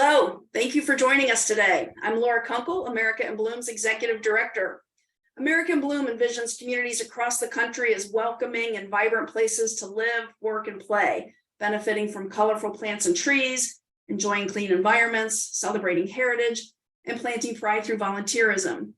Hello, thank you for joining us today. I'm Laura Kunkel, America in Bloom's Executive Director. America in Bloom envisions communities across the country as welcoming and vibrant places to live, work, and play, benefiting from colorful plants and trees, enjoying clean environments, celebrating heritage, and planting pride through volunteerism.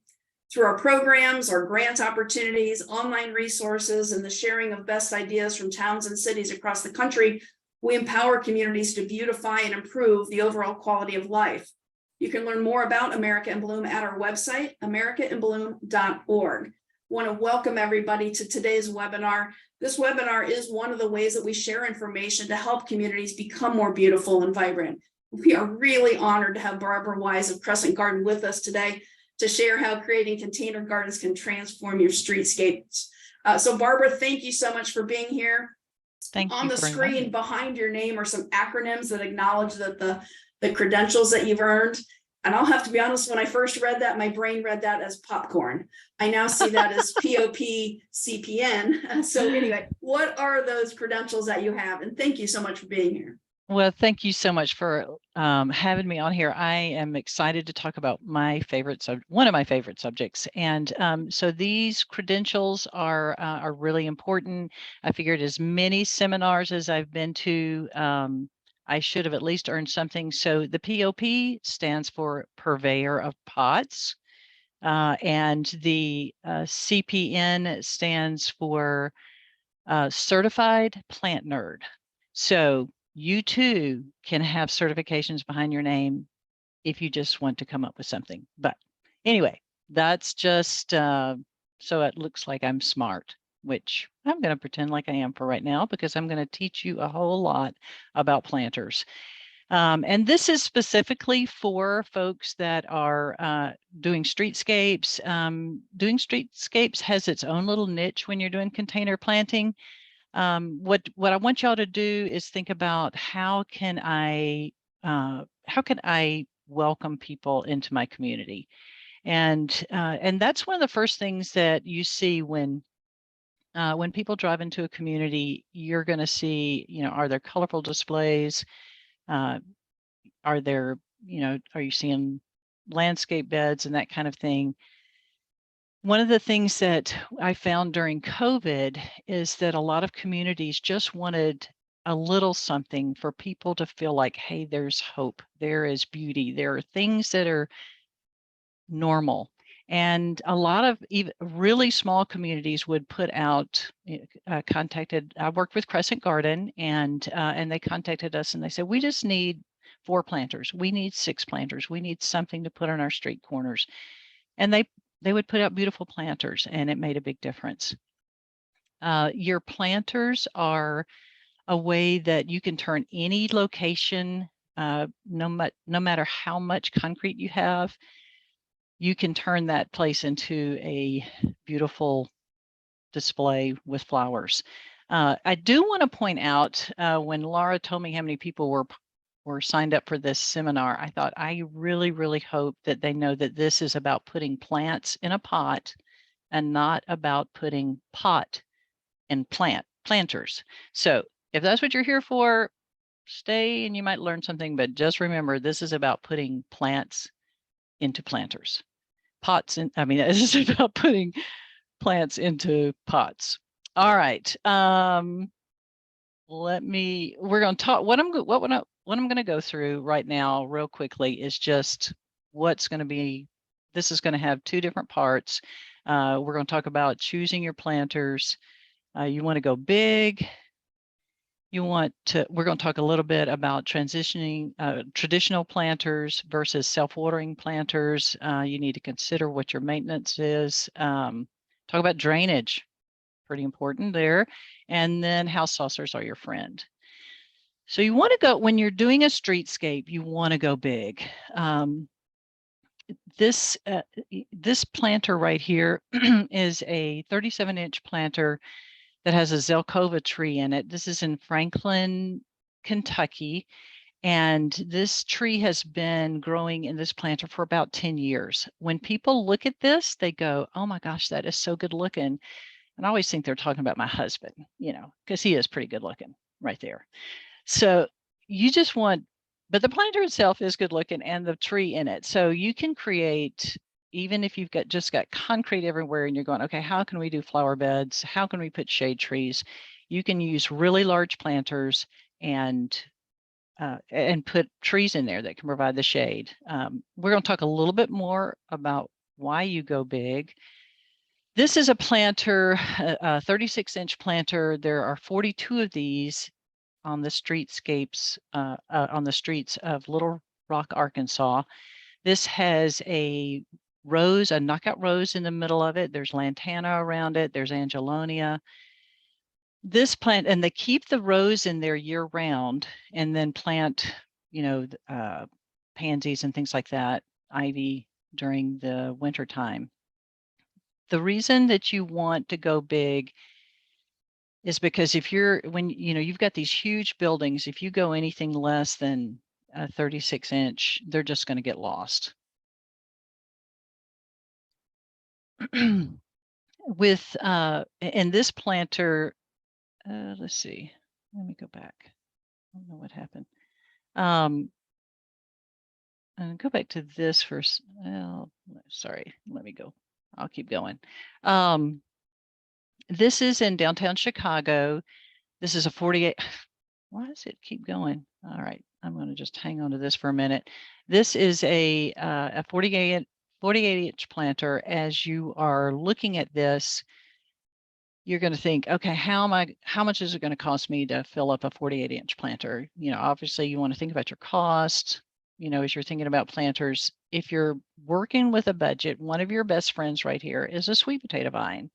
Through our programs, our grant opportunities, online resources, and the sharing of best ideas from towns and cities across the country, we empower communities to beautify and improve the overall quality of life. You can learn more about America in Bloom at our website, americainbloom.org. I want to welcome everybody to today's webinar. This webinar is one of the ways that we share information to help communities become more beautiful and vibrant. We are really honored to have Barbara Wise of Crescent Garden with us today to share how creating container gardens can transform your streetscapes. So Barbara, thank you so much for being here. Thank you. On the screen behind your name are some acronyms that acknowledge that the credentials that you've earned. And I'll have to be honest, when I first read that, my brain read that as popcorn. I now see that as POP-CPN. So anyway, what are those credentials that you have? And thank you so much for being here. Well, thank you so much for having me on here. I am excited to talk about my favorite one of my favorite subjects. And so these credentials are really important. I figured as many seminars as I've been to, I should have at least earned something. So the POP stands for Purveyor of Pots, and the CPN stands for Certified Plant Nerd. So you too can have certifications behind your name if you just want to come up with something. But anyway, that's just so it looks like I'm smart, which I'm going to pretend like I am for right now, because I'm going to teach you a whole lot about planters. And this is specifically for folks that are doing streetscapes. Doing streetscapes has its own little niche when you're doing container planting. What I want y'all to do is think about how can I welcome people into my community, and that's one of the first things that you see when people drive into a community. You're going to see, are there colorful displays? Are there, are you seeing landscape beds and that kind of thing? One of the things that I found during COVID is that a lot of communities just wanted a little something for people to feel like, hey, there's hope, there is beauty, there are things that are normal. And a lot of even really small communities would put out, I worked with Crescent Garden, and they contacted us and they said, we just need 4 planters. We need 6 planters. We need something to put on our street corners. And they would put out beautiful planters, and it made a big difference. Your planters are a way that you can turn any location, no matter how much concrete you have, you can turn that place into a beautiful display with flowers. I do want to point out, when Laura told me how many people were signed up for this seminar, I thought, I really, really hope that they know that this is about putting plants in a pot and not about putting pot in planters. So if that's what you're here for, stay and you might learn something, but just remember, this is about putting plants into planters. This is about putting plants into pots. All right. We're going to talk, what I'm going to go through right now real quickly is just what's going to be, this is going to have 2 different parts. We're going to talk about choosing your planters. You want to go big. We're going to talk a little bit about transitioning traditional planters versus self-watering planters. You need to consider what your maintenance is. Talk about drainage, pretty important there. And then house saucers are your friend. So you want to go, when you're doing a streetscape, you want to go big. This planter right here is a 37-inch planter that has a Zelkova tree in it. This is in Franklin, Kentucky. And this tree has been growing in this planter for about 10 years. When people look at this, they go, oh my gosh, that is so good looking. And I always think they're talking about my husband, because he is pretty good looking right there. So you just want but the planter itself is good looking, and the tree in it. So you can create, even if you've just got concrete everywhere and you're going, okay, how can we do flower beds? How can we put shade trees? You can use really large planters and put trees in there that can provide the shade. We're going to talk a little bit more about why you go big. This is a planter, a 36-inch planter. There are 42 of these on the streetscapes, on the streets of Little Rock, Arkansas. This has a rose, a knockout rose in the middle of it. There's lantana around it. There's angelonia. This plant, and they keep the rose in there year round, and then plant, pansies and things like that, ivy during the winter time. The reason that you want to go big is because if you've got these huge buildings, if you go anything less than a 36-inch, they're just going to get lost. With in this planter, let's see, let me go back. I don't know what happened. And go back to this first. Oh, sorry, let me go. I'll keep going. This is in downtown Chicago. This is a 48. Why does it keep going? All right, I'm going to just hang on to this for a minute. This is a 48-inch planter. As you are looking at this, you're going to think, okay, how much is it going to cost me to fill up a 48-inch planter? Obviously you want to think about your cost, as you're thinking about planters. If you're working with a budget, one of your best friends right here is a sweet potato vine,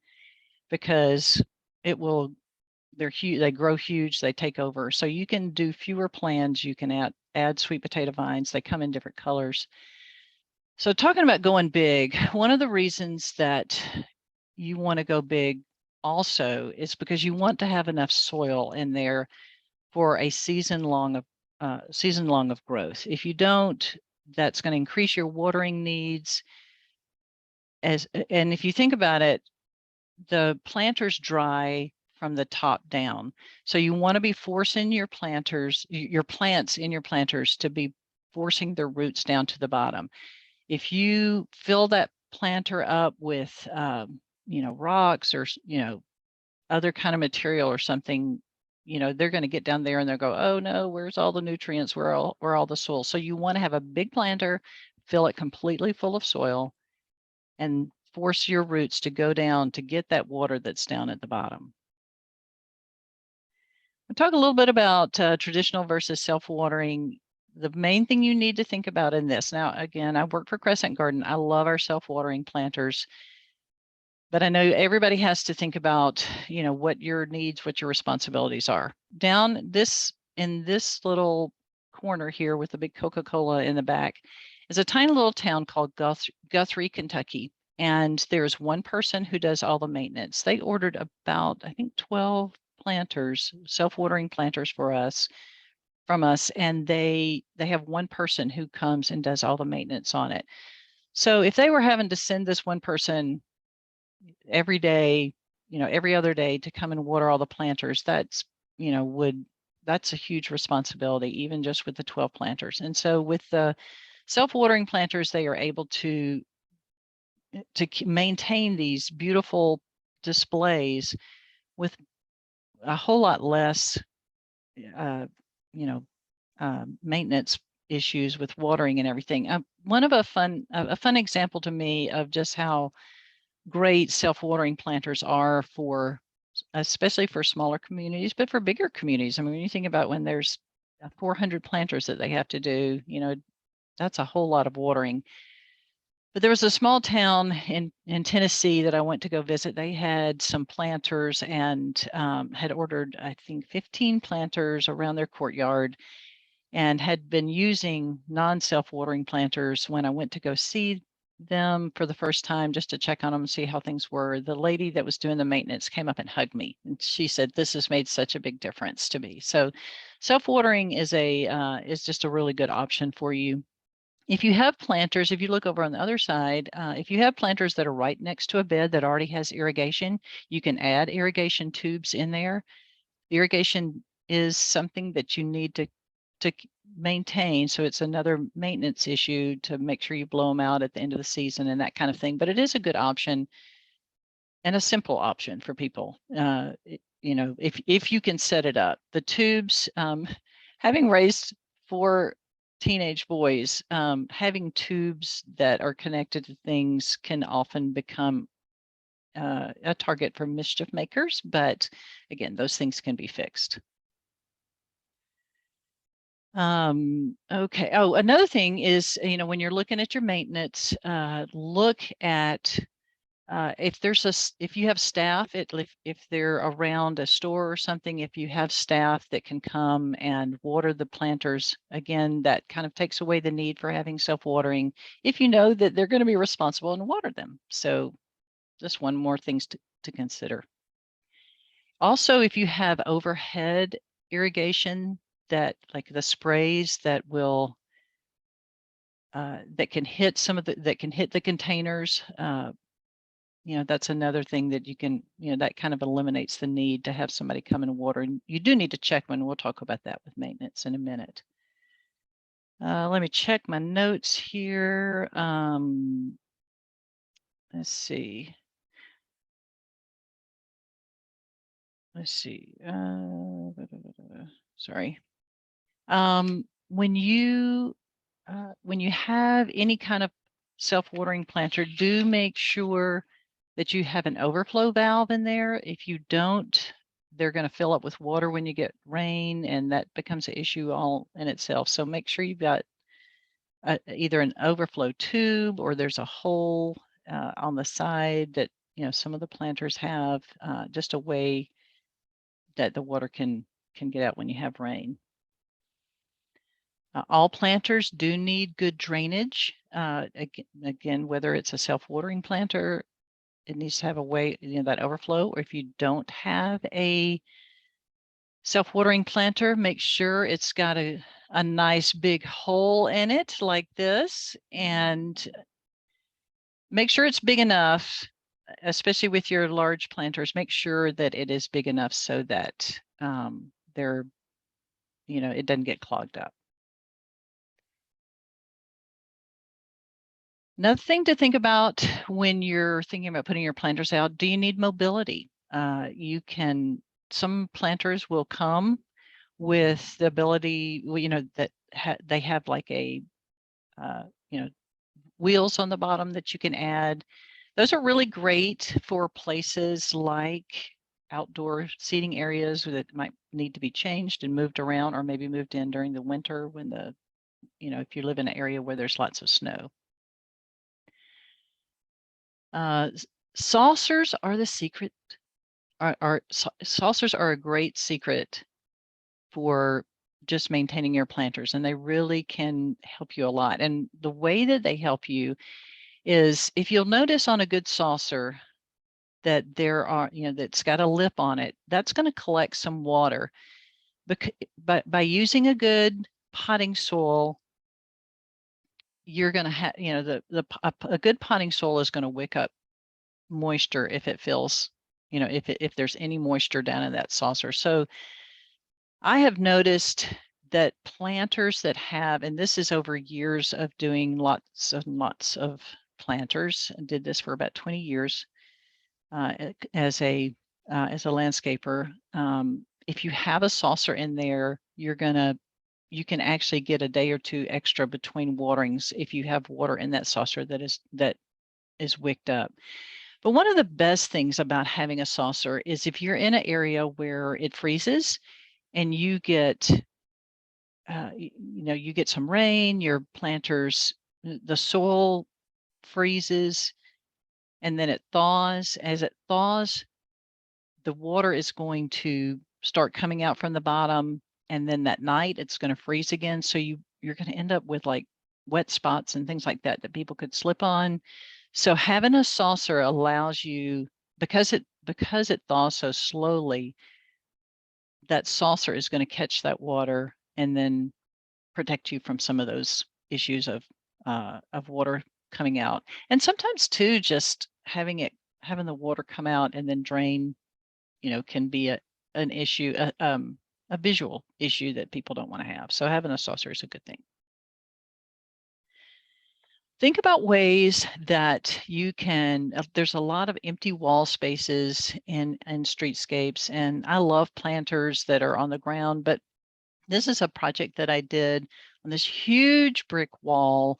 because they're huge, they grow huge, they take over. So you can do fewer plans. You can add sweet potato vines. They come in different colors. So talking about going big, one of the reasons that you want to go big also is because you want to have enough soil in there for a season long of growth. If you don't, that's going to increase your watering needs. And if you think about it, the planters dry from the top down. So you want to be forcing your plants in your planters to be forcing their roots down to the bottom. If you fill that planter up with, rocks or, other kind of material or something, they're going to get down there and they'll go, oh no, where's all the nutrients? Where all the soil? So you want to have a big planter, fill it completely full of soil, and force your roots to go down to get that water that's down at the bottom. We'll talk a little bit about traditional versus self-watering. The main thing you need to think about in this, now, again, I work for Crescent Garden. I love our self-watering planters, but I know everybody has to think about, what your needs, what your responsibilities are. In this little corner here with the big Coca-Cola in the back is a tiny little town called Guthrie, Kentucky. And there's one person who does all the maintenance. They ordered about, I think, 12 planters, self-watering planters from us, and they have one person who comes and does all the maintenance on it. So if they were having to send this one person every day, every other day to come and water all the planters, that's a huge responsibility, even just with the 12 planters. And so with the self-watering planters, they are able to maintain these beautiful displays with a whole lot less, maintenance issues with watering and everything. One of a fun example to me of just how great self-watering planters are especially for smaller communities, but for bigger communities. I mean, when you think about when there's 400 planters that they have to do, that's a whole lot of watering. But there was a small town in Tennessee that I went to go visit. They had some planters and had ordered, I think, 15 planters around their courtyard, and had been using non-self-watering planters. When I went to go see them for the first time, just to check on them and see how things were, the lady that was doing the maintenance came up and hugged me, and she said, "This has made such a big difference to me." So self-watering is just a really good option for you. If you have planters, if you look over on the other side, if you have planters that are right next to a bed that already has irrigation, you can add irrigation tubes in there. Irrigation is something that you need to maintain. So it's another maintenance issue to make sure you blow them out at the end of the season and that kind of thing. But it is a good option and a simple option for people. You know, if you can set it up. The tubes, having raised 4 teenage boys, having tubes that are connected to things can often become a target for mischief makers, but again, those things can be fixed. Okay. Oh, another thing is, you know, when you're looking at your maintenance, look at if you have staff, if they're around a store or something, if you have staff that can come and water the planters, again, that kind of takes away the need for having self-watering if you know that they're going to be responsible and water them. So just one more things to consider. Also, if you have overhead irrigation, that like the sprays that will that can hit the containers, you know, that's another thing that you can, you know, that kind of eliminates the need to have somebody come and water. And you do need to check them, and we'll talk about that with maintenance in a minute. Let me check my notes here. Let's see. Sorry. When you have any kind of self-watering planter, do make sure that you have an overflow valve in there. If you don't, they're going to fill up with water when you get rain, and that becomes an issue all in itself. So make sure you've got either an overflow tube, or there's a hole on the side that, you know, some of the planters have, just a way that the water can get out when you have rain. All planters do need good drainage. Again, whether it's a self-watering planter, it needs to have a way, you know, that overflow. Or if you don't have a self-watering planter, make sure it's got a nice big hole in it like this, and make sure it's big enough, especially with your large planters. Make sure that it is big enough so that they're, you know, it doesn't get clogged up. Another thing to think about when you're thinking about putting your planters out, do you need mobility? Some planters will come with the ability, you know, that they have like a, you know, wheels on the bottom that you can add. Those are really great for places like outdoor seating areas that might need to be changed and moved around, or maybe moved in during the winter when you know, if you live in an area where there's lots of snow. Saucers are the secret. Saucers are a great secret for just maintaining your planters, and they really can help you a lot. And the way that they help you is, if you'll notice on a good saucer that there are, you know, that's got a lip on it, that's going to collect some water. But by using a good potting soil, you're going to have, you know, a good potting soil is going to wick up moisture if it feels, you know, if there's any moisture down in that saucer. So I have noticed that planters that have, and this is over years of doing lots and lots of planters, and did this for about 20 years as a landscaper. If you have a saucer in there, you can actually get a day or two extra between waterings if you have water in that saucer that is wicked up. But one of the best things about having a saucer is if you're in an area where it freezes and you get, you know, you get some rain, your planters, the soil freezes and then it thaws. As it thaws, the water is going to start coming out from the bottom, and then that night it's going to freeze again. So you're going to end up with like wet spots and things like that people could slip on. So having a saucer allows you, because it thaws so slowly, that saucer is going to catch that water and then protect you from some of those issues of water coming out. And sometimes too, just having the water come out and then drain, you know, can be an issue, a visual issue that people don't want to have. So having a saucer is a good thing. Think about ways that you can, there's a lot of empty wall spaces in streetscapes, and I love planters that are on the ground, but this is a project that I did on this huge brick wall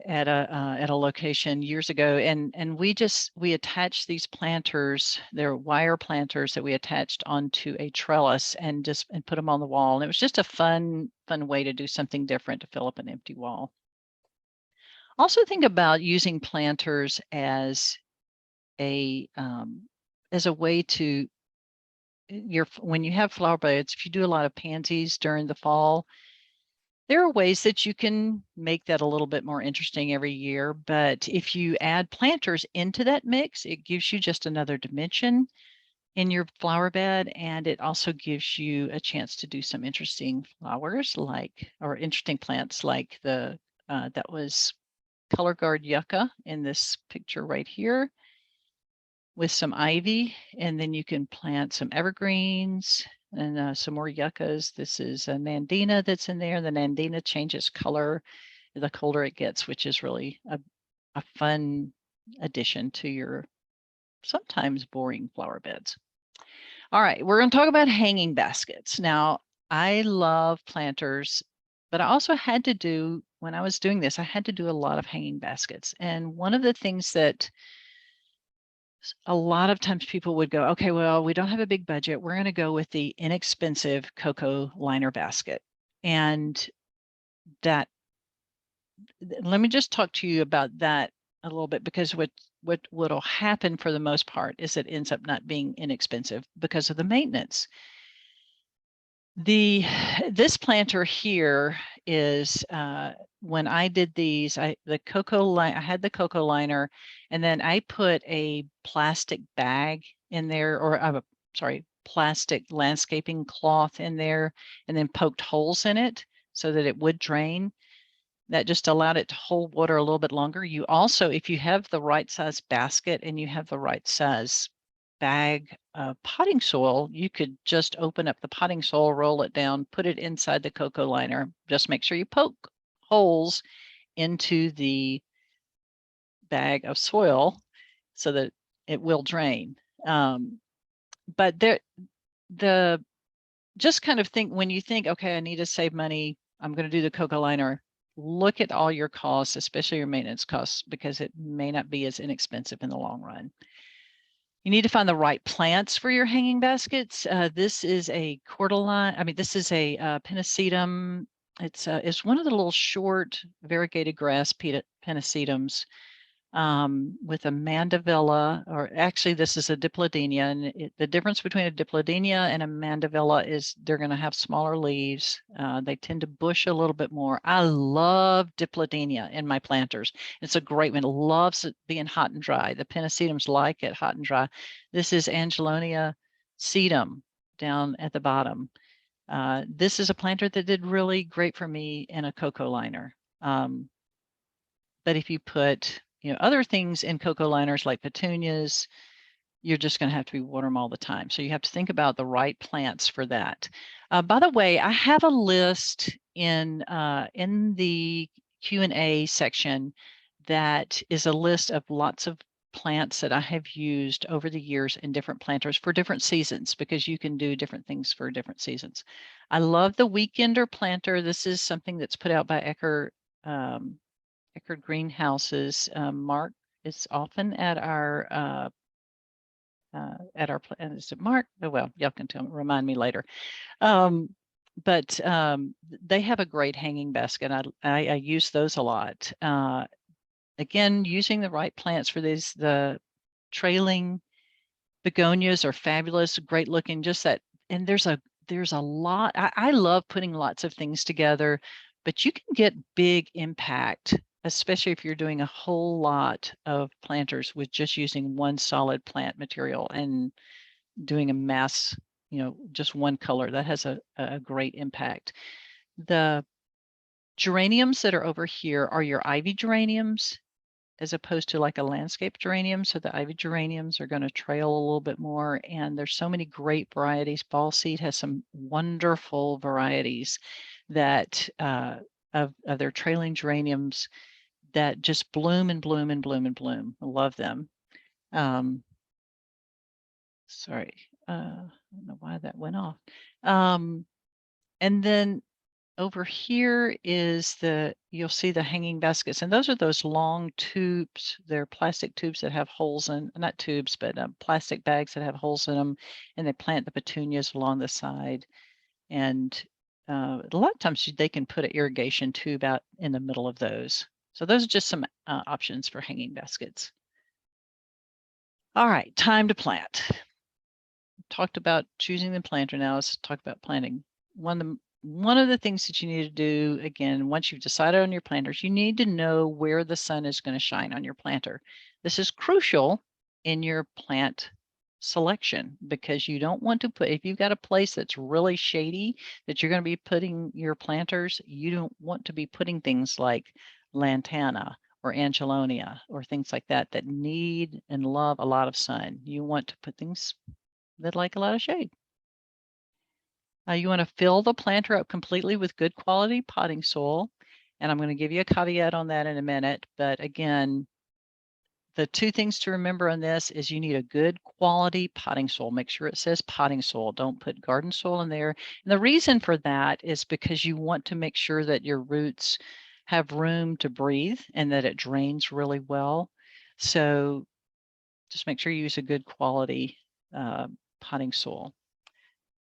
at a location years ago, and we attached these planters. They're wire planters that we attached onto a trellis and put them on the wall, and it was just a fun way to do something different to fill up an empty wall. Also think about using planters as a way to when you have flower beds, if you do a lot of pansies during the fall, there are ways that you can make that a little bit more interesting every year. But if you add planters into that mix, it gives you just another dimension in your flower bed, and it also gives you a chance to do some interesting flowers or interesting plants like the that was color guard yucca in this picture right here with some ivy, and then you can plant some evergreens and some more yuccas. This is a nandina that's in there. The nandina changes color the colder it gets, which is really a fun addition to your sometimes boring flower beds. All right, we're going to talk about hanging baskets. Now, I love planters, but I also had to do, when I was doing this, I had to do a lot of hanging baskets. And one of the things that a lot of times people would go, okay, well, we don't have a big budget. We're going to go with the inexpensive cocoa liner basket. And that, let me just talk to you about that a little bit, because what'll happen for the most part is it ends up not being inexpensive because of the maintenance. This planter here is when I did these, I had the cocoa liner, and then I put a plastic bag in there, or plastic landscaping cloth in there, and then poked holes in it so that it would drain. That just allowed it to hold water a little bit longer. You also, if you have the right size basket and you have the right size bag of potting soil, you could just open up the potting soil, roll it down, put it inside the cocoa liner. Just make sure you poke holes into the bag of soil so that it will drain. But just kind of think, when you think, okay, I need to save money, I'm going to do the cocoa liner, look at all your costs, especially your maintenance costs, because it may not be as inexpensive in the long run. You need to find the right plants for your hanging baskets. This is a this is a pennisetum. It's one of the little short variegated grass pennisetums with a mandevilla, or actually this is a diplodenia. And the difference between a diplodenia and a mandevilla is they're going to have smaller leaves. They tend to bush a little bit more. I love diplodenia in my planters. It's a great one. It loves it being hot and dry. The pennisetums like it hot and dry. This is Angelonia sedum down at the bottom. This is a planter that did really great for me in a cocoa liner. But if you put other things in cocoa liners like petunias, you're just going to have to water them all the time. So you have to think about the right plants for that. By the way, I have a list in the Q&A section that is a list of lots of plants that I have used over the years in different planters for different seasons, because you can do different things for different seasons. I love the Weekender planter. This is something that's put out by Eckerd Greenhouses. Mark is often at our is it Mark? Oh, well, y'all can remind me later. But they have a great hanging basket. I use those a lot. Again, using the right plants for these, the trailing begonias are fabulous, great looking, just that. And there's a lot. I love putting lots of things together, but you can get big impact, especially if you're doing a whole lot of planters with just using one solid plant material and doing a mass, just one color. That has a great impact. The geraniums that are over here are your ivy geraniums. as opposed to like a landscape geranium. So the ivy geraniums are going to trail a little bit more. And there's so many great varieties. Ball Seed has some wonderful varieties that of their trailing geraniums that just bloom and bloom and bloom and bloom. I love them. Sorry, I don't know why that went off. And then over here is you'll see the hanging baskets, and those are those long tubes. They're plastic tubes that have holes in, not tubes, but plastic bags that have holes in them, and they plant the petunias along the side. And a lot of times they can put an irrigation tube out in the middle of those. So those are just some options for hanging baskets. All right, time to plant. Talked about choosing the planter. Now let's talk about planting. One of the things that you need to do, again, once you've decided on your planters, you need to know where the sun is going to shine on your planter. This is crucial in your plant selection, because you don't want to put, if you've got a place that's really shady that you're going to be putting your planters, you don't want to be putting things like lantana or angelonia or things like that that need and love a lot of sun. You want to put things that like a lot of shade. You want to fill the planter up completely with good quality potting soil. And I'm going to give you a caveat on that in a minute. But again, the two things to remember on this is you need a good quality potting soil. Make sure it says potting soil. Don't put garden soil in there. And the reason for that is because you want to make sure that your roots have room to breathe and that it drains really well. So just make sure you use a good quality potting soil.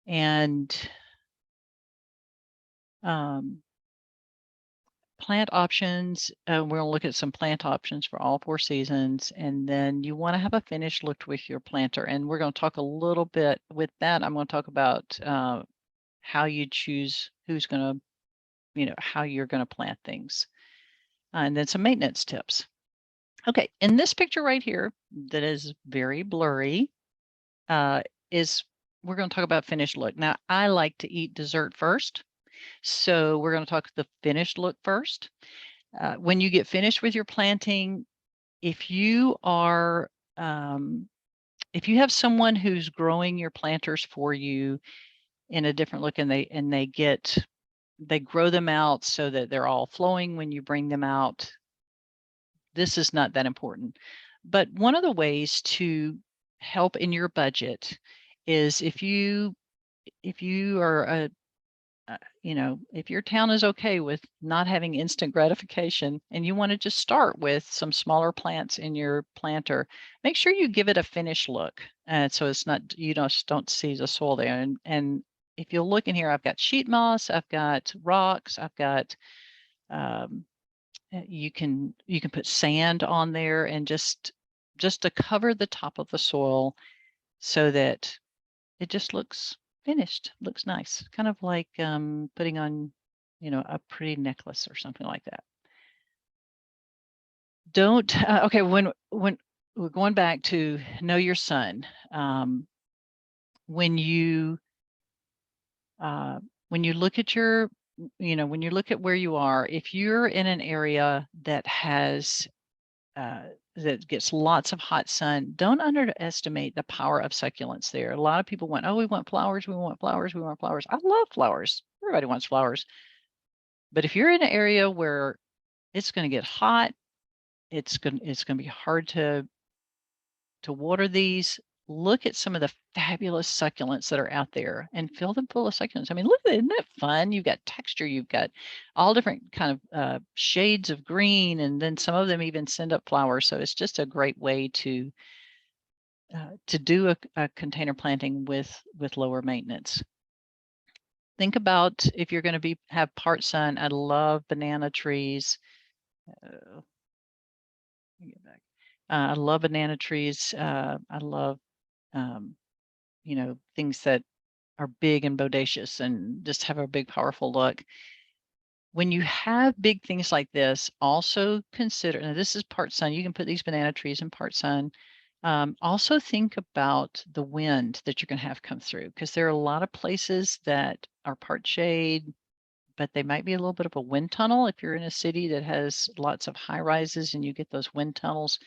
And plant options, we're going to look at some plant options for all 4 seasons. And then you want to have a finish look with your planter. And we're going to talk a little bit with that. I'm going to talk about how you choose who's going to, how you're going to plant things. And then some maintenance tips. Okay, in this picture right here that is very blurry we're going to talk about finished look. Now, I like to eat dessert first. So we're going to talk the finished look first. When you get finished with your planting, if you are, if you have someone who's growing your planters for you in a different look, and they grow them out so that they're all flowing when you bring them out, this is not that important. But one of the ways to help in your budget is if you are if your town is okay with not having instant gratification and you want to just start with some smaller plants in your planter, make sure you give it a finished look. So it's not, you just don't see the soil there. And if you'll look in here, I've got sheet moss, I've got rocks, I've got, you can put sand on there, and just to cover the top of the soil so that it just looks finished, looks nice, kind of like putting on, a pretty necklace or something like that. Don't, okay, when we're going back to know your sun, when you look at your, when you look at where you are, if you're in an area that has that gets lots of hot sun, don't underestimate the power of succulents there. A lot of people went, oh, we want flowers, we want flowers, we want flowers. I love flowers. Everybody wants flowers. But if you're in an area where it's going to get hot, it's going to be hard to water these. Look at some of the fabulous succulents that are out there and fill them full of succulents. I mean, look, isn't that fun? You've got texture, you've got all different kind of shades of green, and then some of them even send up flowers. So it's just a great way to do a container planting with lower maintenance. Think about if you're going to have part sun. I love banana trees. I love banana trees. I love things that are big and bodacious and just have a big, powerful look. When you have big things like this, also consider, and this is part sun, you can put these banana trees in part sun. Also think about the wind that you're going to have come through, because there are a lot of places that are part shade, but they might be a little bit of a wind tunnel. If you're in a city that has lots of high rises and you get those wind tunnels,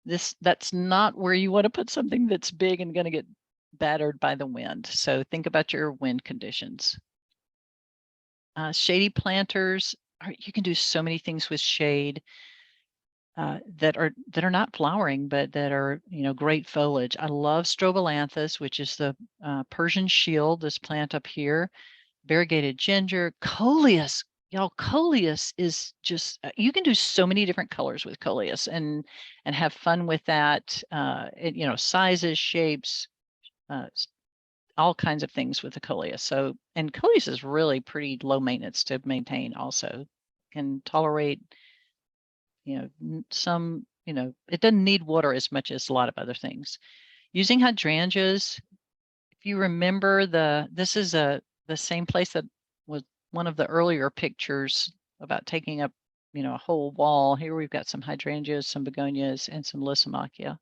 that's not where you want to put something that's big and going to get battered by the wind. So think about your wind conditions. Shady planters, you can do so many things with shade that are not flowering, but that are, great foliage. I love strobilanthus, which is the Persian shield, this plant up here. Variegated ginger, coleus. Y'all, coleus is just, you can do so many different colors with coleus and have fun with that. Sizes, shapes, all kinds of things with the coleus. So, and coleus is really pretty low maintenance to maintain also. Can tolerate, some, it doesn't need water as much as a lot of other things. Using hydrangeas, if you remember this is the same place that was one of the earlier pictures about taking up, a whole wall. Here we've got some hydrangeas, some begonias, and some lysimachia.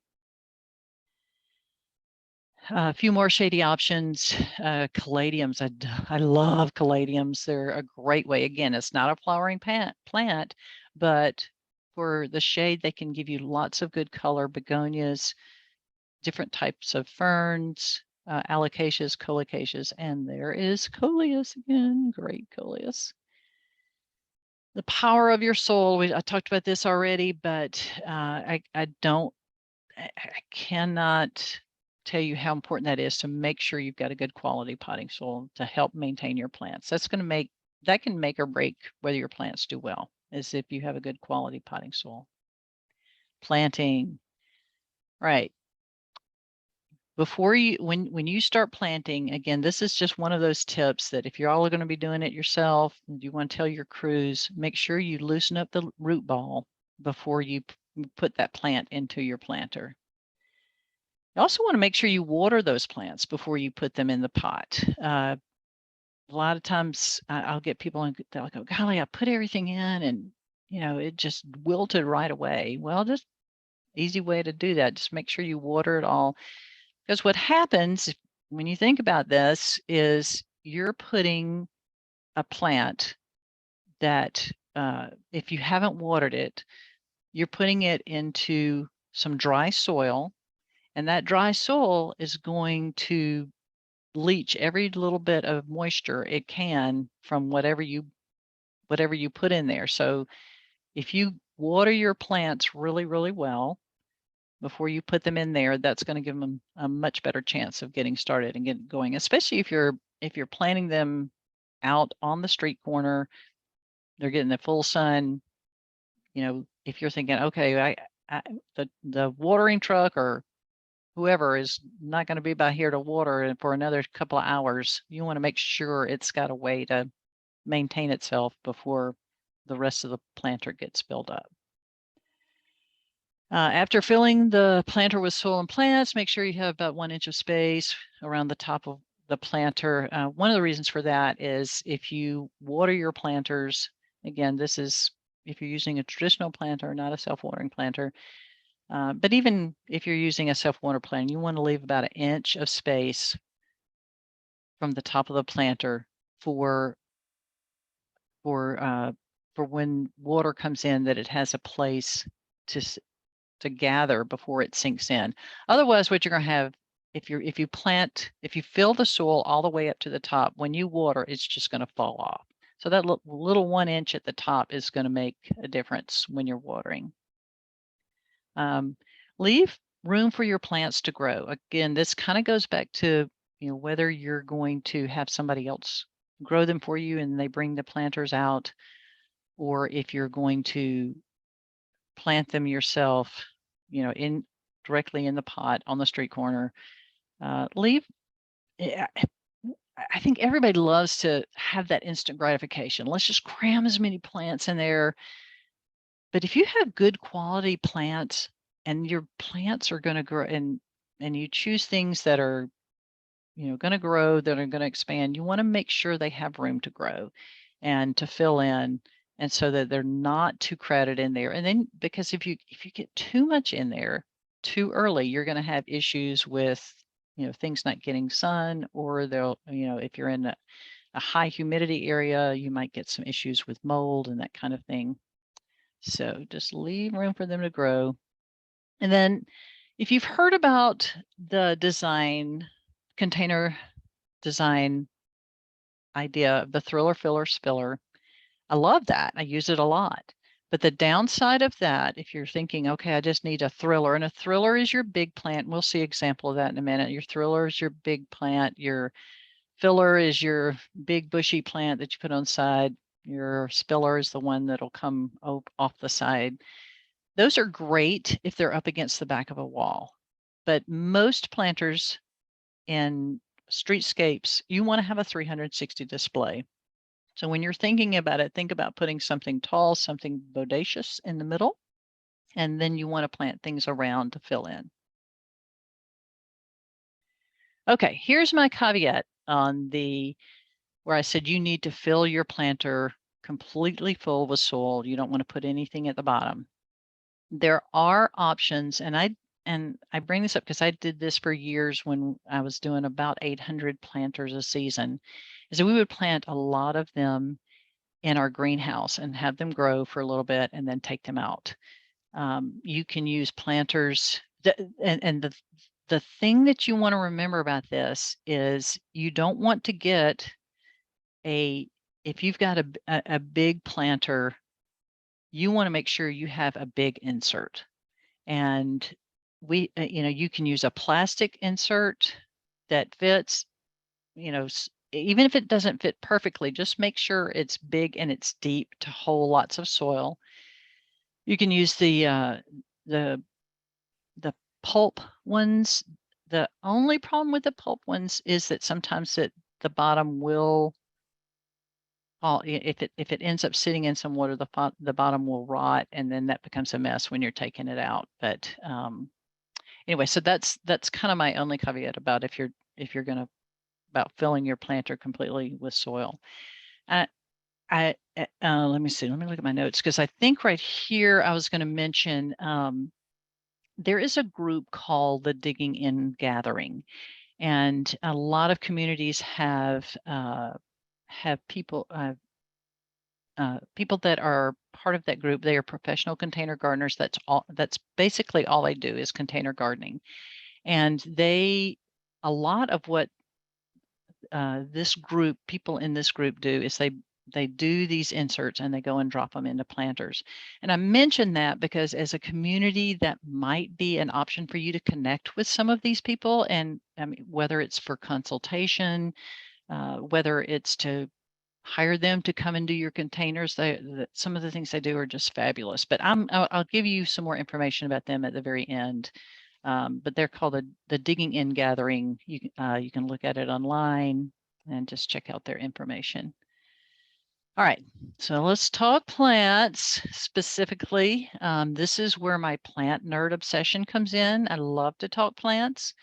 A few more shady options. Caladiums. I love caladiums. They're a great way. Again, it's not a flowering plant, but for the shade, they can give you lots of good color. Begonias, different types of ferns, alocasias, colocaceas, and there is coleus again. Great coleus. The power of your soil. I talked about this already, but I cannot tell you how important that is to make sure you've got a good quality potting soil to help maintain your plants. That can make or break whether your plants do well, is if you have a good quality potting soil. Planting, right. Before when you start planting, again, this is just one of those tips that if you're all going to be doing it yourself, and you want to tell your crews, make sure you loosen up the root ball before you put that plant into your planter. You also want to make sure you water those plants before you put them in the pot. A lot of times I'll get people and they'll go, golly, I put everything in and, it just wilted right away. Well, just easy way to do that. Just make sure you water it all. Because what happens when you think about this is you're putting a plant that if you haven't watered it, you're putting it into some dry soil, and that dry soil is going to leach every little bit of moisture it can from whatever you put in there. So if you water your plants really, really well before you put them in there, that's going to give them a much better chance of getting started and getting going, especially if you're planting them out on the street corner, they're getting the full sun. If you're thinking, okay, the watering truck or whoever is not going to be by here to water for another couple of hours, you want to make sure it's got a way to maintain itself before the rest of the planter gets filled up. After filling the planter with soil and plants, make sure you have about 1 inch of space around the top of the planter. One of the reasons for that is if you water your planters, again, this is if you're using a traditional planter, not a self-watering planter, but even if you're using a self-water planter, you want to leave about 1 inch of space from the top of the planter for when water comes in, that it has a place to gather before it sinks in. Otherwise, what you're going to have, if you fill the soil all the way up to the top, when you water, it's just going to fall off. So that little 1 inch at the top is going to make a difference when you're watering. Leave room for your plants to grow. Again, this kind of goes back to, whether you're going to have somebody else grow them for you and they bring the planters out, or if you're going to plant them yourself, directly in the pot on the street corner. I think everybody loves to have that instant gratification. Let's just cram as many plants in there. But if you have good quality plants and your plants are going to grow, and you choose things that are, going to grow, that are going to expand, you want to make sure they have room to grow and to fill in, and so that they're not too crowded in there. And then, because if you get too much in there too early, you're going to have issues with, things not getting sun, or they'll, if you're in a high humidity area, you might get some issues with mold and that kind of thing. So just leave room for them to grow. And then if you've heard about the container design idea of the thriller, filler, spiller, I love that. I use it a lot. But the downside of that, if you're thinking, okay, I just need a thriller, and a thriller is your big plant. And we'll see an example of that in a minute. Your thriller is your big plant. Your filler is your big bushy plant that you put on the side. Your spiller is the one that'll come off the side. Those are great if they're up against the back of a wall. But most planters in streetscapes, you want to have a 360 display. So when you're thinking about it, think about putting something tall, something bodacious in the middle, and then you want to plant things around to fill in. Okay, here's my caveat on where I said you need to fill your planter completely full with soil. You don't want to put anything at the bottom. There are options, and I bring this up because I did this for years when I was doing about 800 planters a season. So we would plant a lot of them in our greenhouse and have them grow for a little bit and then take them out. You can use planters, and the thing that you want to remember about this is you don't want to get if you've got a big planter, you want to make sure you have a big insert. And you can use a plastic insert that fits, even if it doesn't fit perfectly, just make sure it's big and it's deep to hold lots of soil. You can use the pulp ones. The only problem with the pulp ones is that sometimes the bottom will, if it ends up sitting in some water, the bottom will rot, and then that becomes a mess when you're taking it out. But anyway, so that's kind of my only caveat about if you're going to about filling your planter completely with soil. Let me see. Let me look at my notes because I think right here I was going to mention there is a group called the Digging In Gathering, and a lot of communities have people people that are part of that group. They are professional container gardeners. That's basically all they do is container gardening, and a lot of what people in this group do is they do these inserts and they go and drop them into planters. And I mention that because as a community, that might be an option for you to connect with some of these people. And I mean, whether it's for consultation, whether it's to hire them to come and do your containers, some of the things they do are just fabulous. But I'll give you some more information about them at the very end. But they're called the Digging In Gathering. You can look at it online and just check out their information. All right, so let's talk plants specifically. This is where my plant nerd obsession comes in. I love to talk plants.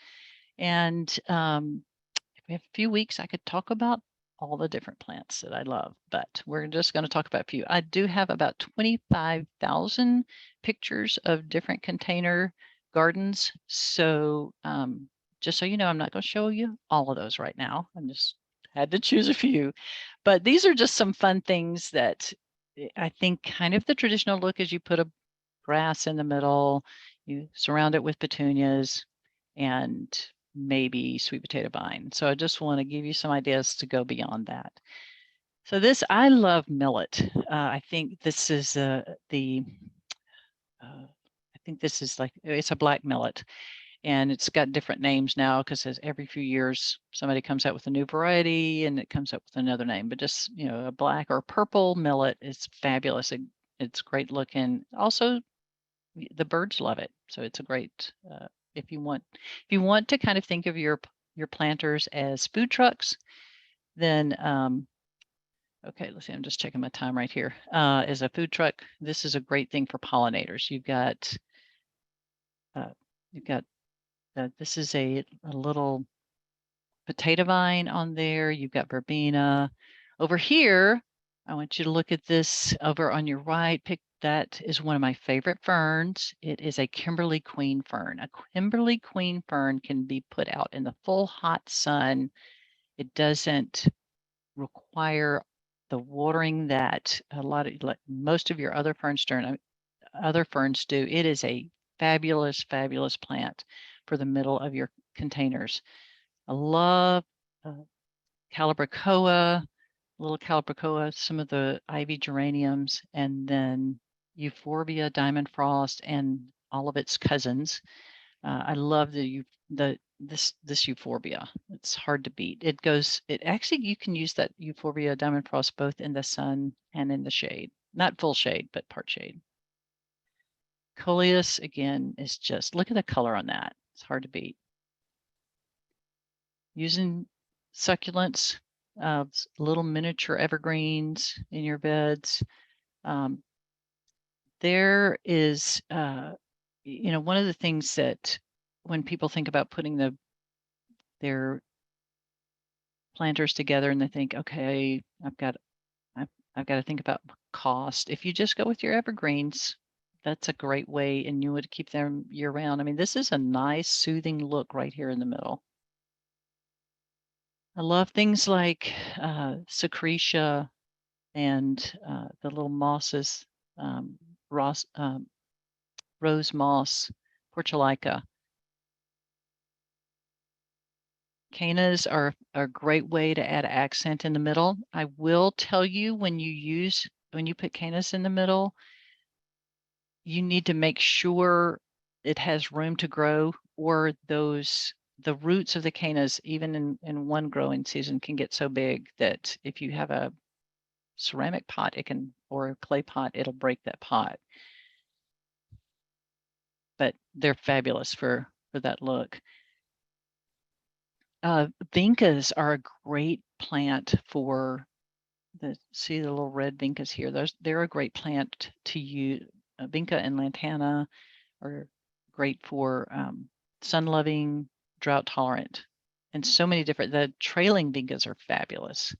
And if we have a few weeks, I could talk about all the different plants that I love, but we're just going to talk about a few. I do have about 25,000 pictures of different container gardens. So just so you know, I'm not going to show you all of those right now. I just had to choose a few, but these are just some fun things that I think kind of the traditional look is you put a grass in the middle, you surround it with petunias and maybe sweet potato vine. So I just want to give you some ideas to go beyond that. So I love millet. I think this is I think this is it's a black millet, and it's got different names now because every few years somebody comes out with a new variety and it comes up with another name. But just a black or purple millet is fabulous. It's great looking. Also, the birds love it, so it's a great if you want to kind of think of your planters as food trucks, then okay, let's see, I'm just checking my time right here. As a food truck, this is a great thing for pollinators. You've got this is a little potato vine on there. You've got verbena. Over here, I want you to look at this over on your right. That is one of my favorite ferns. It is a Kimberly Queen fern. A Kimberly Queen fern can be put out in the full hot sun. It doesn't require the watering that most of your other ferns do. It is a fabulous, fabulous plant for the middle of your containers. I love Calibrachoa, little Calibrachoa, some of the ivy geraniums, and then Euphorbia, Diamond Frost, and all of its cousins. I love this Euphorbia. It's hard to beat. It actually, you can use that Euphorbia Diamond Frost both in the sun and in the shade. Not full shade, but part shade. Coleus, again, is just, look at the color on that. It's hard to beat. Using succulents, little miniature evergreens in your beds. There is, one of the things that when people think about putting their planters together and they think, okay, I've got to think about cost. If you just go with your evergreens, that's a great way, and you would keep them year round. I mean, this is a nice soothing look right here in the middle. I love things like Secretia and the little mosses, rose moss, portulaca. Cannas are a great way to add accent in the middle. I will tell you, when you put cannas in the middle, you need to make sure it has room to grow, or the roots of the cannas, even in one growing season, can get so big that if you have a ceramic pot, or a clay pot, it'll break that pot. But they're fabulous for that look. Vincas are a great plant for see the little red vincas here. They're a great plant to use. Vinca and lantana are great for sun-loving, drought-tolerant, and so many different. The trailing vincas are fabulous.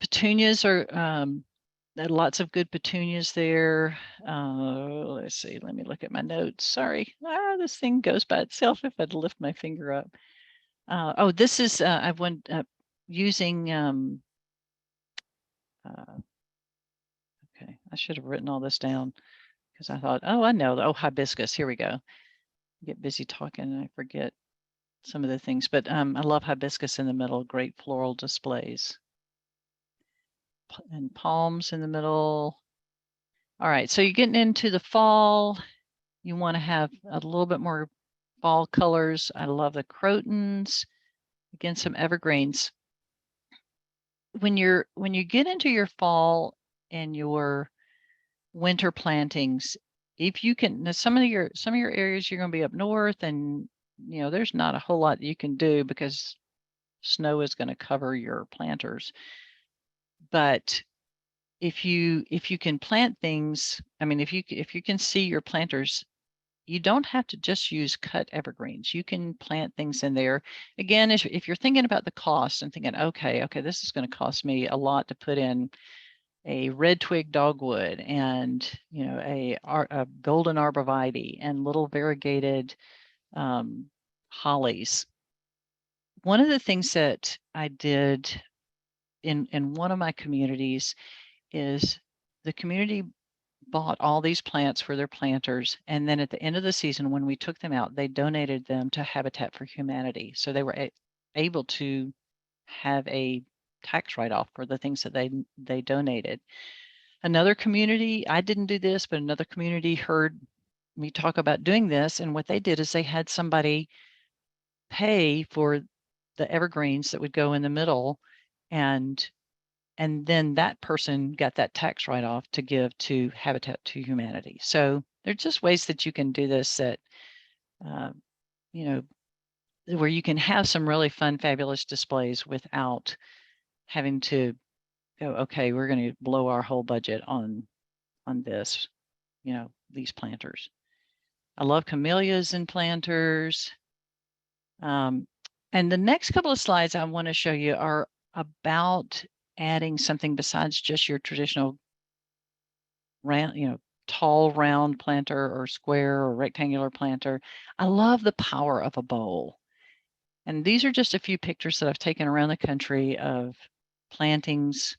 Petunias are there are lots of good petunias there. Let's see. Let me look at my notes. Sorry, this thing goes by itself if I'd lift my finger up. This is I've went using. Okay, I should have written all this down because I thought, oh, I know. Oh, hibiscus. Here we go. Get busy talking and I forget some of the things, but I love hibiscus in the middle. Great floral displays. And palms in the middle. All right, so you're getting into the fall. You want to have a little bit more fall colors. I love the crotons. Again, some evergreens. When you get into your fall and your winter plantings, if you can, now some of your areas you're going to be up north, and there's not a whole lot you can do because snow is going to cover your planters. But if you can plant things, I mean, if you can see your planters, you don't have to just use cut evergreens. You can plant things in there. Again, if you're thinking about the cost and thinking, okay, this is going to cost me a lot to put in a red twig dogwood and a golden arborvitae and little variegated hollies. One of the things that I did in one of my communities is the community bought all these plants for their planters, and then at the end of the season, when we took them out, they donated them to Habitat for Humanity. So they were able to have a tax write-off for the things that they donated. Another community, I didn't do this, but another community heard me talk about doing this, and what they did is they had somebody pay for the evergreens that would go in the middle, and then that person got that tax write-off to give to Habitat to Humanity. So there's just ways that you can do this that, where you can have some really fun, fabulous displays without having to go, okay, we're going to blow our whole budget on this, these planters. I love camellias and planters. And the next couple of slides I want to show you are about adding something besides just your traditional round, tall round planter or square or rectangular planter. I love the power of a bowl. And these are just a few pictures that I've taken around the country of plantings,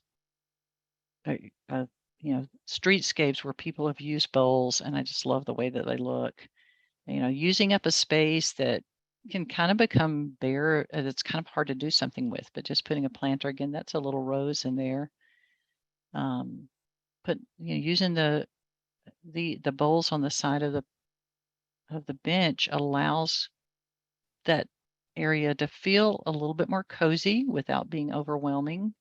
streetscapes where people have used bowls, and I just love the way that they look. Using up a space that can kind of become bare, it's kind of hard to do something with, but just putting a planter, again, that's a little rose in there. Using the bowls on the side of the bench allows that area to feel a little bit more cozy without being overwhelming.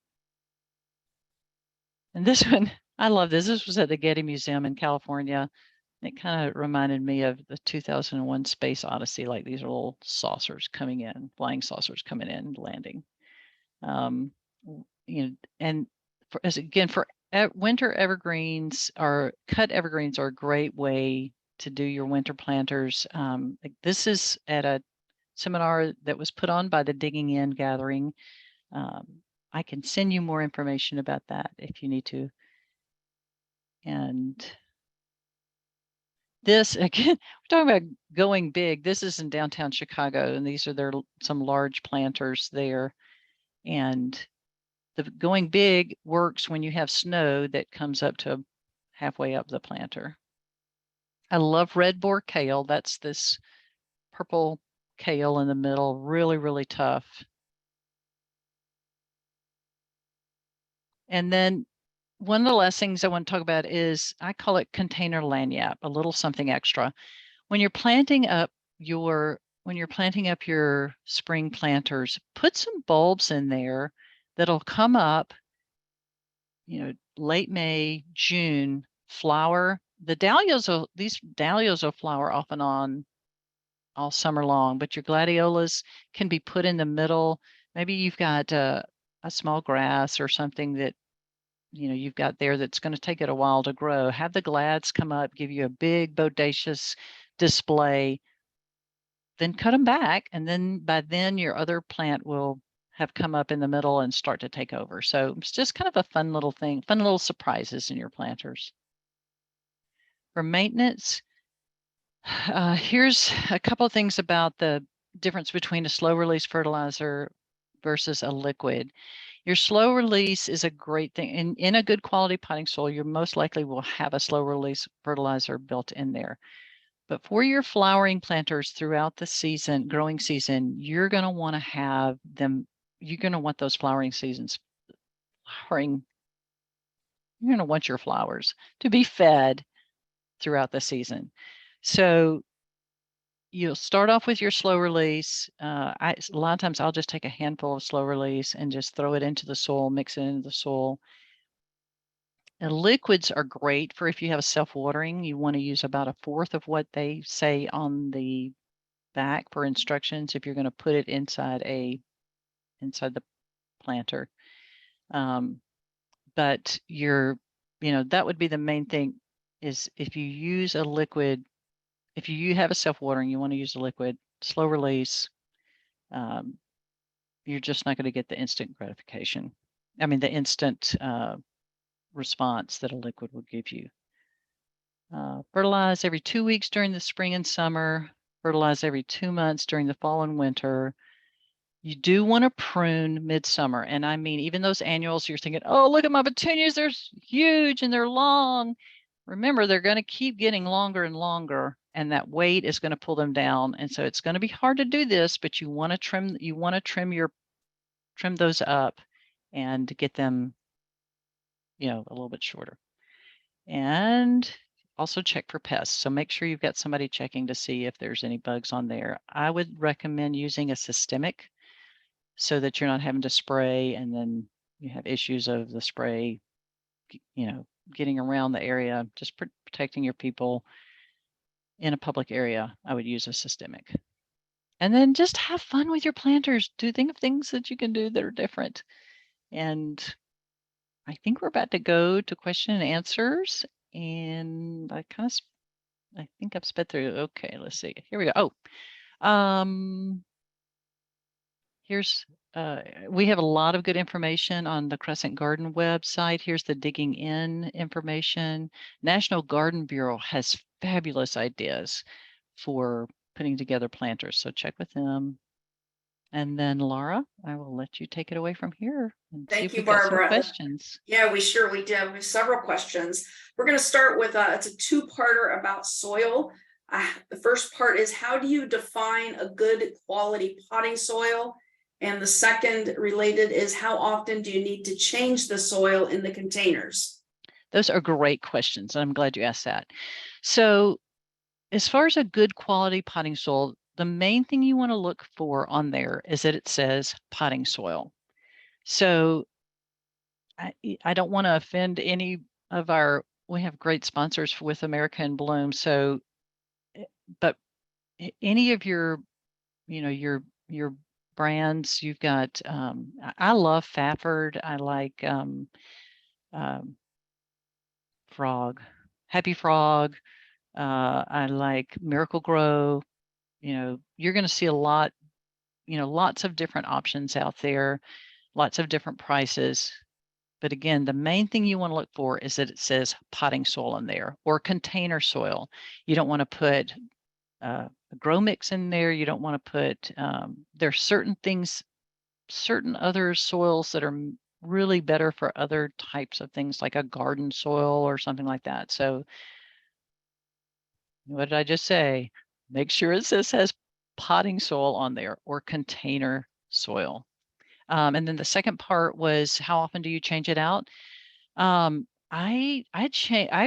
And this one, I love this. This was at the Getty Museum in California. It kind of reminded me of the 2001 Space Odyssey, like these are little saucers coming in, flying saucers coming in, landing. And for winter evergreens, or cut evergreens are a great way to do your winter planters. This is at a seminar that was put on by the Digging In Gathering. I can send you more information about that if you need to. And this, again, we're talking about going big. This is in downtown Chicago, and these are some large planters there. And the going big works when you have snow that comes up to halfway up the planter. I love red boar kale. That's this purple kale in the middle, really, really tough. And then one of the last things I want to talk about is, I call it container lanyap, a little something extra. When you're planting up your spring planters, put some bulbs in there that'll come up, late May, June, flower. These dahlias will flower off and on all summer long, but your gladiolas can be put in the middle. Maybe you've got a small grass or something that you've got there that's going to take it a while to grow. Have the glads come up, give you a big bodacious display, then cut them back, and then by then your other plant will have come up in the middle and start to take over. So it's just kind of a fun little thing, fun little surprises in your planters. For maintenance, here's a couple of things about the difference between a slow release fertilizer versus a liquid. Your slow release is a great thing. In a good quality potting soil, you most likely will have a slow release fertilizer built in there. But for your flowering planters throughout the season, growing season, you're going to want to have them, you're going to want those flowering seasons flowering. You're going to want your flowers to be fed throughout the season. So you'll start off with your slow release. A lot of times I'll just take a handful of slow release and just throw it into the soil, mix it into the soil. And liquids are great for if you have a self-watering. You want to use about 1/4 of what they say on the back for instructions if you're going to put it inside the planter. But that would be the main thing, is if you use a liquid, if you have a self-watering, you want to use a liquid, slow release. You're just not going to get the instant gratification. I mean, the instant response that a liquid will give you. Fertilize every 2 weeks during the spring and summer. Fertilize every 2 months during the fall and winter. You do want to prune midsummer. And I mean, even those annuals, you're thinking, oh, look at my petunias, they're huge and they're long. Remember, they're going to keep getting longer and longer, and that weight is going to pull them down. And so it's going to be hard to do this, but you want to trim those up and get them, a little bit shorter. And also check for pests. So make sure you've got somebody checking to see if there's any bugs on there. I would recommend using a systemic so that you're not having to spray and then you have issues of the spray, getting around the area, just protecting your people in a public area. I would use a systemic. And then just have fun with your planters. Think of things that you can do that are different. And I think we're about to go to question and answers. And I think I've sped through. Okay, let's see. Here we go. We have a lot of good information on the Crescent Garden website. Here's the digging in information. National Garden Bureau has fabulous ideas for putting together planters, so check with them. And then Laura, I will let you take it away from here and see Thank if you, we've got some Barbara. questions. Yeah, we do. We have several questions. We're going to start with it's a two-parter about soil. The first part is, how do you define a good quality potting soil? And the second related is, how often do you need to change the soil in the containers? Those are great questions, and I'm glad you asked that. So as far as a good quality potting soil, the main thing you want to look for on there is that it says potting soil. So I don't want to offend any of we have great sponsors with America in Bloom. So, but any of your, your brands, you've got, I love Fafford. I like um, Frog, Happy Frog. I like Miracle Grow. You're going to see a lot, lots of different options out there, lots of different prices. But again, the main thing you want to look for is that it says potting soil in there, or container soil. You don't want to put a grow mix in there. You don't want to put, there's certain things, certain other soils that are really better for other types of things, like a garden soil or something like that. So what did I just say? Make sure it says potting soil on there, or container soil. And then the second part was, how often do you change it out? I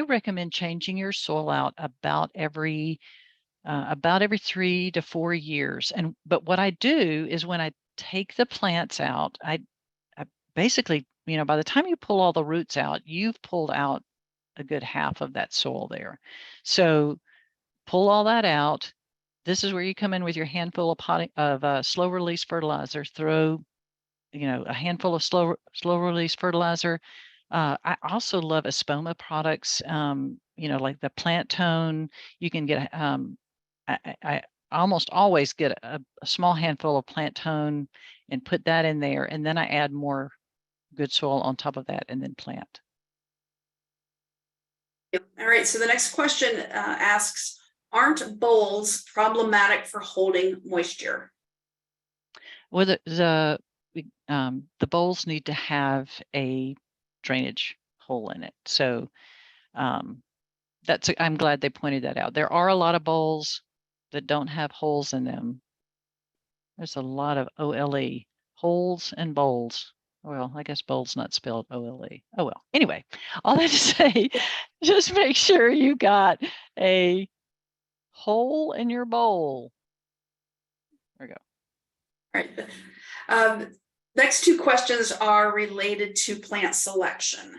recommend changing your soil out about every 3 to 4 years. But what I do is, when I take the plants out, I basically, by the time you pull all the roots out, you've pulled out a good half of that soil there. So pull all that out. This is where you come in with your handful of slow release fertilizer. Throw, a handful of slow release fertilizer. I also love Espoma products. Like the Plant Tone. You can get. I almost always get a small handful of Plant Tone and put that in there, and then I add more good soil on top of that, and then plant. All right. So the next question asks, aren't bowls problematic for holding moisture? Well, the bowls need to have a drainage hole in it. So I'm glad they pointed that out. There are a lot of bowls that don't have holes in them. There's a lot of OLE, holes and bowls. Well, I guess bowl's not spelled OLE. Oh, well. Anyway, all that to say, just make sure you got a hole in your bowl. There we go. All right. Next two questions are related to plant selection.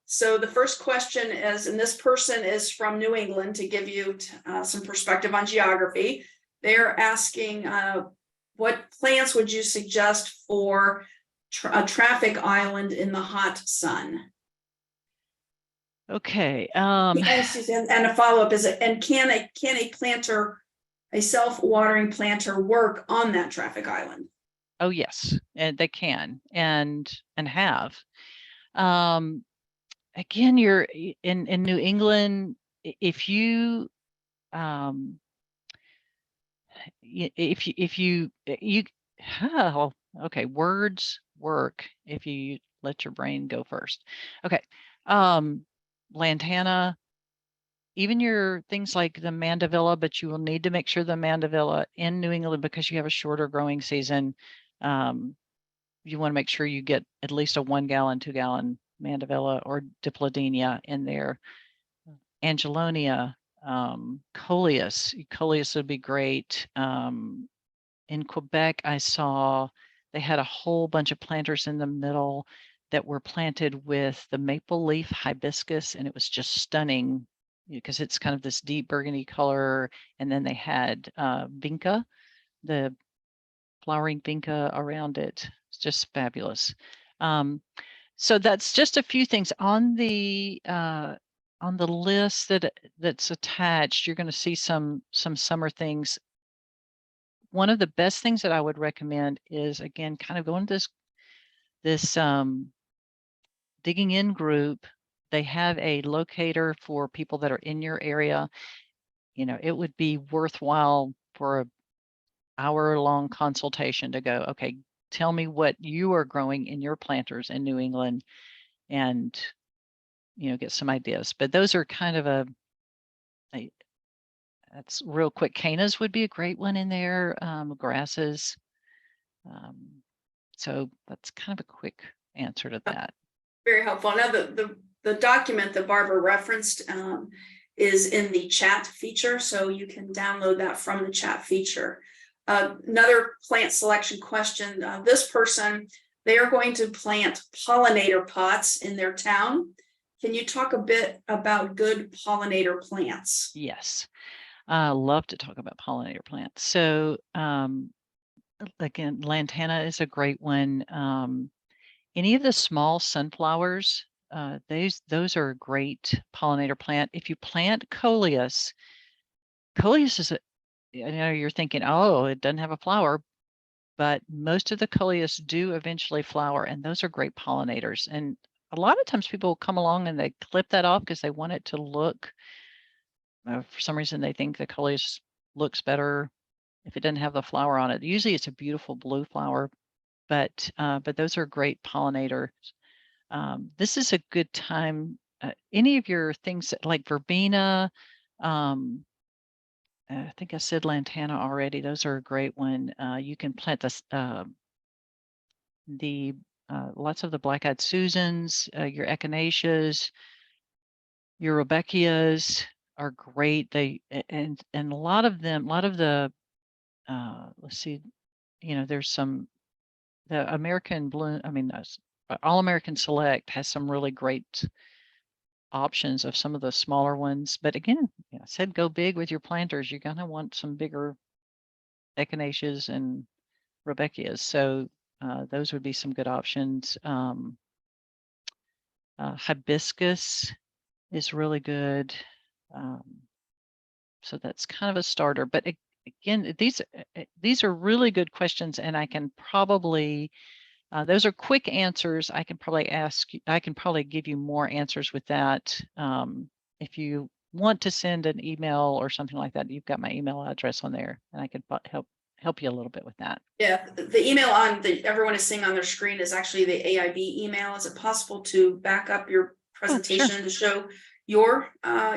So the first question is, and this person is from New England, to give you some perspective on geography. They're asking, what plants would you suggest for a traffic island in the hot sun? Okay. And a follow-up is, and can a planter, a self-watering planter, work on that traffic island? Oh, yes, and they can and have. Again, you're in New England. If you oh, okay, words work if you let your brain go first. Okay. Lantana, even your things like the mandevilla, but you will need to make sure the mandevilla in New England, because you have a shorter growing season. You want to make sure you get at least a 1 gallon, 2 gallon mandevilla or diplodenia in there. Angelonia, coleus would be great. In Quebec, I saw they had a whole bunch of planters in the middle that were planted with the maple leaf hibiscus, and it was just stunning because it's kind of this deep burgundy color. And then they had vinca, the flowering vinca around it. It's just fabulous. So that's just a few things on the list that's attached. You're going to see some summer things. One of the best things that I would recommend is, again, kind of going to this digging in group. They have a locator for people that are in your area. It would be worthwhile for hour-long consultation to go, okay, tell me what you are growing in your planters in New England, and get some ideas. But those are kind of that's real quick. Cannas would be a great one in there. Grasses. So that's kind of a quick answer to that. Very helpful. Now the document that Barbara referenced is in the chat feature, so you can download that from the chat feature. Another plant selection question. This person, they are going to plant pollinator pots in their town. Can you talk a bit about good pollinator plants? Yes, I love to talk about pollinator plants. So again, lantana is a great one. Any of the small sunflowers, those are a great pollinator plant. If you plant coleus is I know you're thinking, oh, it doesn't have a flower, but most of the coleus do eventually flower, and those are great pollinators. And a lot of times people come along and they clip that off because they want it to look, for some reason they think the coleus looks better if it doesn't have the flower on it. Usually it's a beautiful blue flower, but those are great pollinators. This is a good time. Any of your things like verbena, I think I said lantana already. Those are a great one. You can plant this, lots of the black-eyed Susans, your echinaceas, your Rudbeckias are great. And a lot of the let's see, there's some, the American Bloom, All American Select has some really great options of some of the smaller ones. But again, I said go big with your planters. You're going to want some bigger echinaceas and Rudbeckias. So those would be some good options. Hibiscus is really good. So that's kind of a starter. But again, these are really good questions, and I can probably those are quick answers. I can probably give you more answers with that. If you want to send an email or something like that, you've got my email address on there, and I can help you a little bit with that. Yeah, the email everyone is seeing on their screen is actually the AIB email. Is it possible to back up your presentation sure. to show your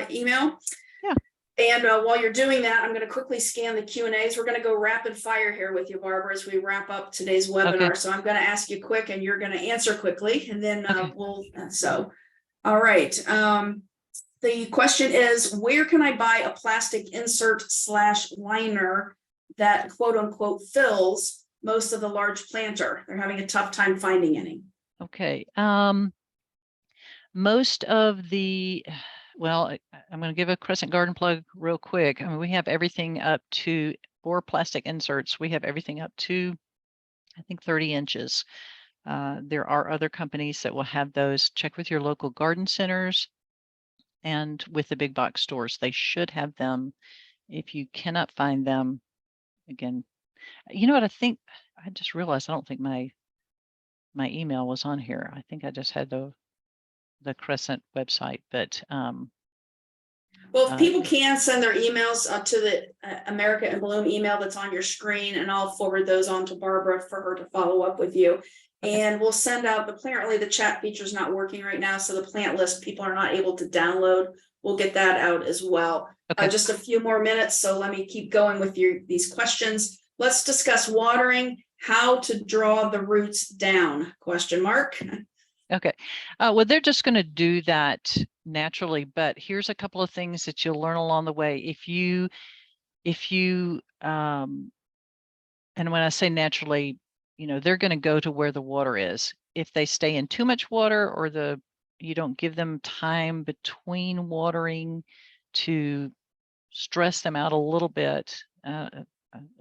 email? Yeah. And while you're doing that, I'm going to quickly scan the Q&As. We're going to go rapid fire here with you, Barbara, as we wrap up today's webinar. Okay. So I'm going to ask you quick and you're going to answer quickly, and then okay. All right. The question is, where can I buy a plastic insert / liner that quote unquote fills most of the large planter? They're having a tough time finding any. Okay. Most of the, well, I'm going to give a Crescent Garden plug real quick. We have everything up to, for plastic inserts, we have everything up to, I think, 30 inches. There are other companies that will have those. Check with your local garden centers and with the big box stores. They should have them. If you cannot find them, again, you know what, I just realized I don't think my email was on here. I think I just had the Crescent website, but well, if people can send their emails to the America in Bloom email that's on your screen, and I'll forward those on to Barbara for her to follow up with you. Okay. And we'll send out apparently the chat feature is not working right now, so the plant list people are not able to download. We'll get that out as well. Okay. Just a few more minutes, so let me keep going with these questions. Let's discuss watering. How to draw the roots down? Question mark. Okay. Well, they're just going to do that naturally, but here's a couple of things that you'll learn along the way. If you, and when I say naturally, they're going to go to where the water is. If they stay in too much water, or you don't give them time between watering to stress them out a little bit. I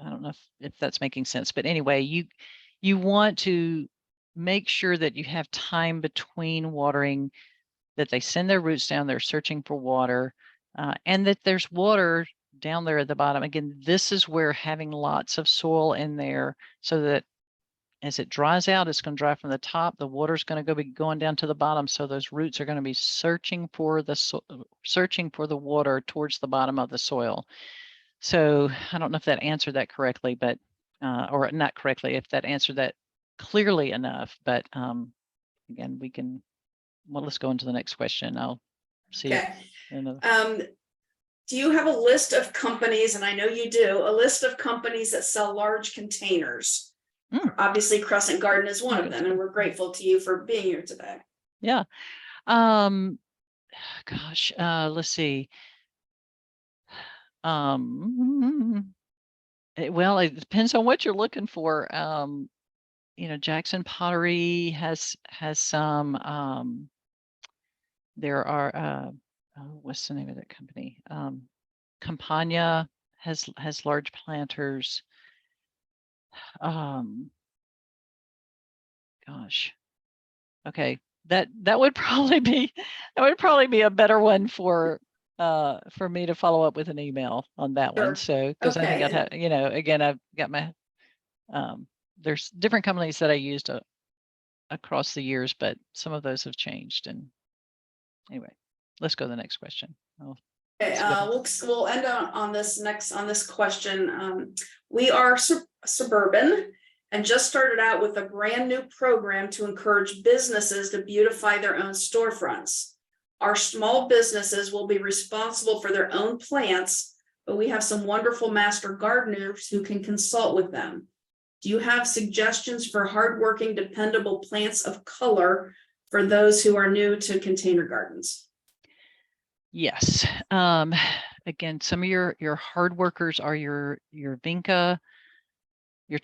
don't know if that's making sense, but anyway, you want to make sure that you have time between watering, that they send their roots down, they're searching for water, and that there's water down there at the bottom. Again, this is where having lots of soil in there, so that as it dries out, it's going to dry from the top. The water's going to be going down to the bottom, so those roots are going to be searching for the water towards the bottom of the soil. So I don't know if that answered that correctly, but or not correctly, if that answered that clearly enough. But again, well, let's go into the next question. I'll see Okay. it. Do you have a list of companies, and I know you do, a list of companies that sell large containers? Obviously, Crescent Garden is one of them, and we're grateful to you for being here today. Yeah. Gosh, let's see. Well, it depends on what you're looking for. Jackson Pottery has some. There are what's the name of that company? Campagna has large planters. Gosh. Okay, that would probably be a better one for me to follow up with an email on that one. So because I think I'd have, again, I've got my there's different companies that I used across the years, but some of those have changed. And anyway, let's go to the next question. Okay, we'll end on this question. We are suburban and just started out with a brand new program to encourage businesses to beautify their own storefronts. Our small businesses will be responsible for their own plants, but we have some wonderful master gardeners who can consult with them. Do you have suggestions for hardworking, dependable plants of color for those who are new to container gardens? Yes. Again, some of your hard workers are your vinca, your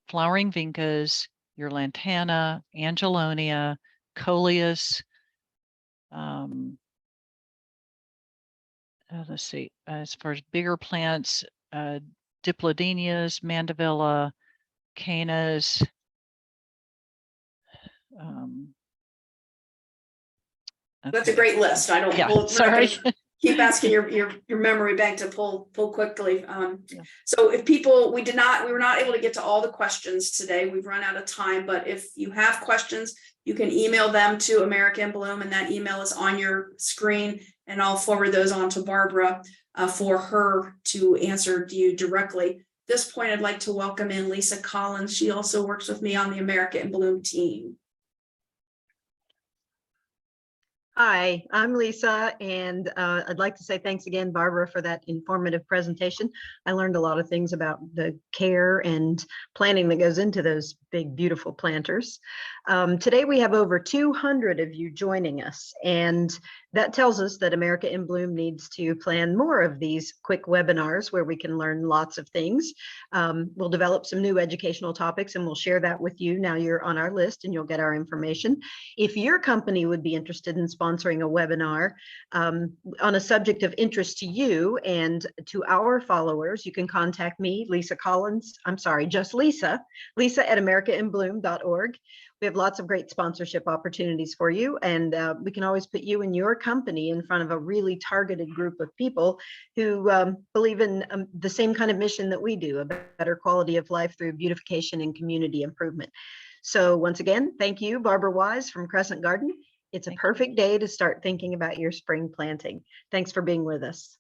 flowering vincas, your lantana, angelonia, coleus. Let's see. As far as bigger plants, diplodenias, mandevilla, canas. That's a great list. I don't. Yeah, sorry. Keep asking your memory bank to pull quickly. So if people, we were not able to get to all the questions today. We've run out of time, but if you have questions, you can email them to America in Bloom, and that email is on your screen, and I'll forward those on to Barbara for her to answer to you directly. At this point, I'd like to welcome in Lisa Collins. She also works with me on the America in Bloom team. Hi, I'm Lisa, and I'd like to say thanks again, Barbara, for that informative presentation. I learned a lot of things about the care and planning that goes into those big, beautiful planters. Today we have over 200 of you joining us, and that tells us that America in Bloom needs to plan more of these quick webinars where we can learn lots of things. We'll develop some new educational topics, and we'll share that with you. Now you're on our list and you'll get our information. If your company would be interested in sponsoring a webinar on a subject of interest to you and to our followers, you can contact me, Lisa Collins. I'm sorry, just Lisa at americainbloom.org. We have lots of great sponsorship opportunities for you, and we can always put you and your company in front of a really targeted group of people who believe in the same kind of mission that we do, a better quality of life through beautification and community improvement. So once again, thank you, Barbara Wise from Crescent Garden. It's a perfect day to start thinking about your spring planting. Thanks for being with us.